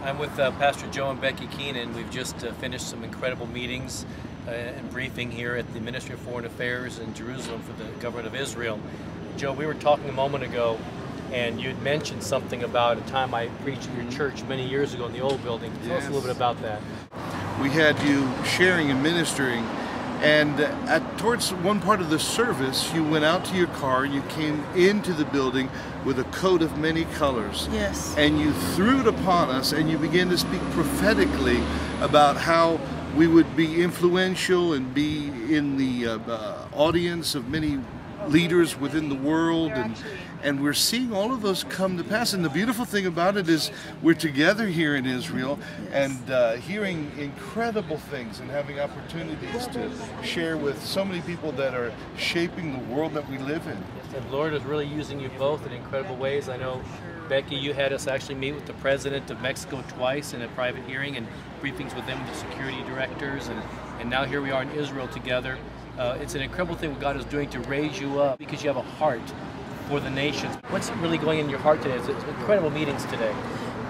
I'm with Pastor Joe and Becky Keenan. We've just finished some incredible meetings and briefing here at the Ministry of Foreign Affairs in Jerusalem for the government of Israel. Joe, we were talking a moment ago, and you had mentioned something about a time I preached at your church many years ago in the old building. Tell us a little bit about that. We had you sharing and ministering, and towards one part of the service, you went out to your car, you came into the building with a coat of many colors. Yes. And you threw it upon us, and you began to speak prophetically about how we would be influential and be in the audience of many leaders within the world, and we're seeing all of those come to pass. And the beautiful thing about it is we're together here in Israel and hearing incredible things and having opportunities to share with so many people that are shaping the world that we live in. Yes, and Lord is really using you both in incredible ways. I know, Becky, you had us actually meet with the President of Mexico twice in a private hearing and briefings with them, the security directors, and now here we are in Israel together. It's an incredible thing what God is doing to raise you up because you have a heart for the nations. What's really going in your heart today? It's incredible meetings today.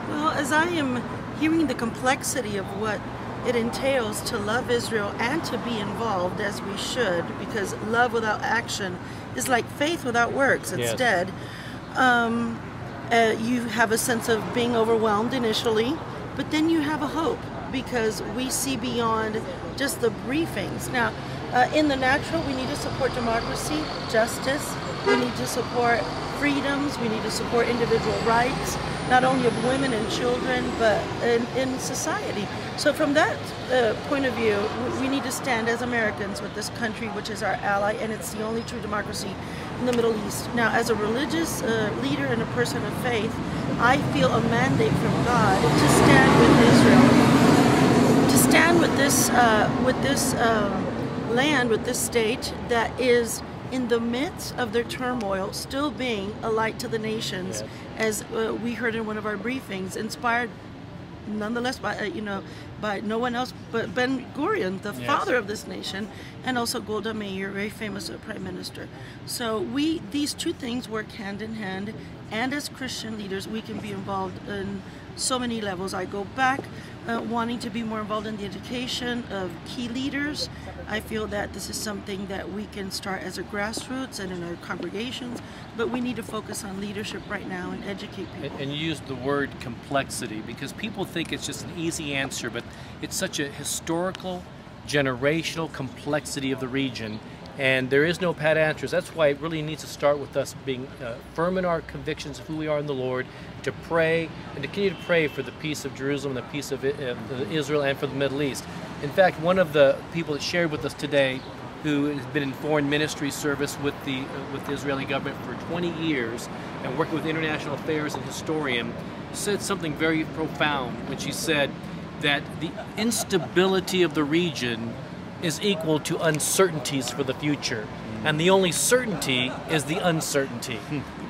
Well, as I am hearing the complexity of what it entails to love Israel and to be involved as we should, because love without action is like faith without works. It's dead. You have a sense of being overwhelmed initially, but then you have a hope because we see beyond just the briefings. Now, in the natural, we need to support democracy, justice. We need to support freedoms. We need to support individual rights, not only of women and children, but in society. So from that point of view, we need to stand as Americans with this country, which is our ally, and it's the only true democracy in the Middle East. Now, as a religious leader and a person of faith, I feel a mandate from God to stand with Israel, to stand with this land, with this state that is in the midst of their turmoil, still being a light to the nations, as we heard in one of our briefings, inspired nonetheless by by no one else but Ben Gurion, the father of this nation, and also Golda Meir, very famous prime minister. So these two things work hand in hand, and as Christian leaders, we can be involved in so many levels. I go back wanting to be more involved in the education of key leaders. I feel that this is something that we can start as a grassroots and in our congregations, but we need to focus on leadership right now and educate people. And you used the word complexity because people think it's just an easy answer, but it's such a historical, generational complexity of the region, and there is no pat answers. That's why it really needs to start with us being firm in our convictions of who we are in the Lord, to pray and to continue to pray for the peace of Jerusalem, the peace of Israel, and for the Middle East. In fact, one of the people that shared with us today, who has been in foreign ministry service with the Israeli government for 20 years and working with international affairs and historian, said something very profound when she said that the instability of the region is equal to uncertainties for the future. And the only certainty is the uncertainty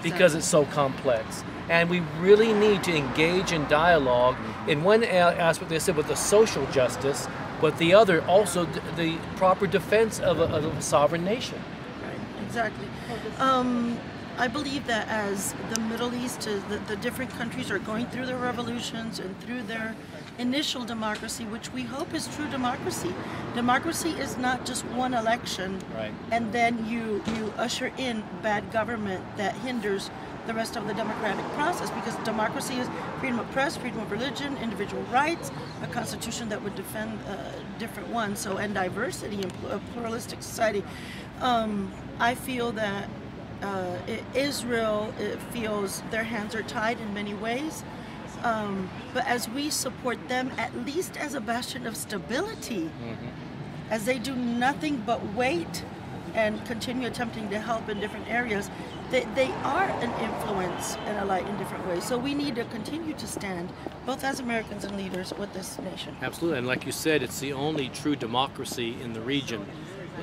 because it's so complex. And we really need to engage in dialogue in one aspect, they said, with the social justice, but the other also the proper defense of a sovereign nation. Right, exactly. I believe that as the Middle East, the different countries are going through their revolutions and through their initial democracy, which we hope is true democracy. Democracy is not just one election, and then you usher in bad government that hinders the rest of the democratic process, because democracy is freedom of press, freedom of religion, individual rights, a constitution that would defend different ones, so, and diversity in a pluralistic society. I feel that Israel feels their hands are tied in many ways, but as we support them, at least as a bastion of stability, as they do nothing but wait and continue attempting to help in different areas, they are an influence and a light in different ways. So we need to continue to stand, both as Americans and leaders, with this nation. Absolutely, and like you said, it's the only true democracy in the region.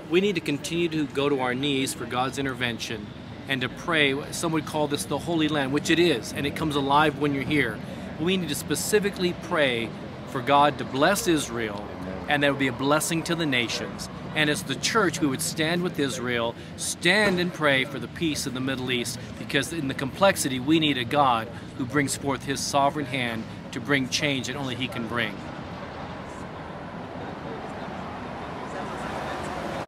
We need to continue to go to our knees for God's intervention and to pray. Some would call this the Holy Land, which it is, and it comes alive when you're here. We need to specifically pray for God to bless Israel, and that would be a blessing to the nations. And as the church, we would stand with Israel, stand and pray for the peace in the Middle East, because in the complexity, we need a God who brings forth His sovereign hand to bring change that only he can bring.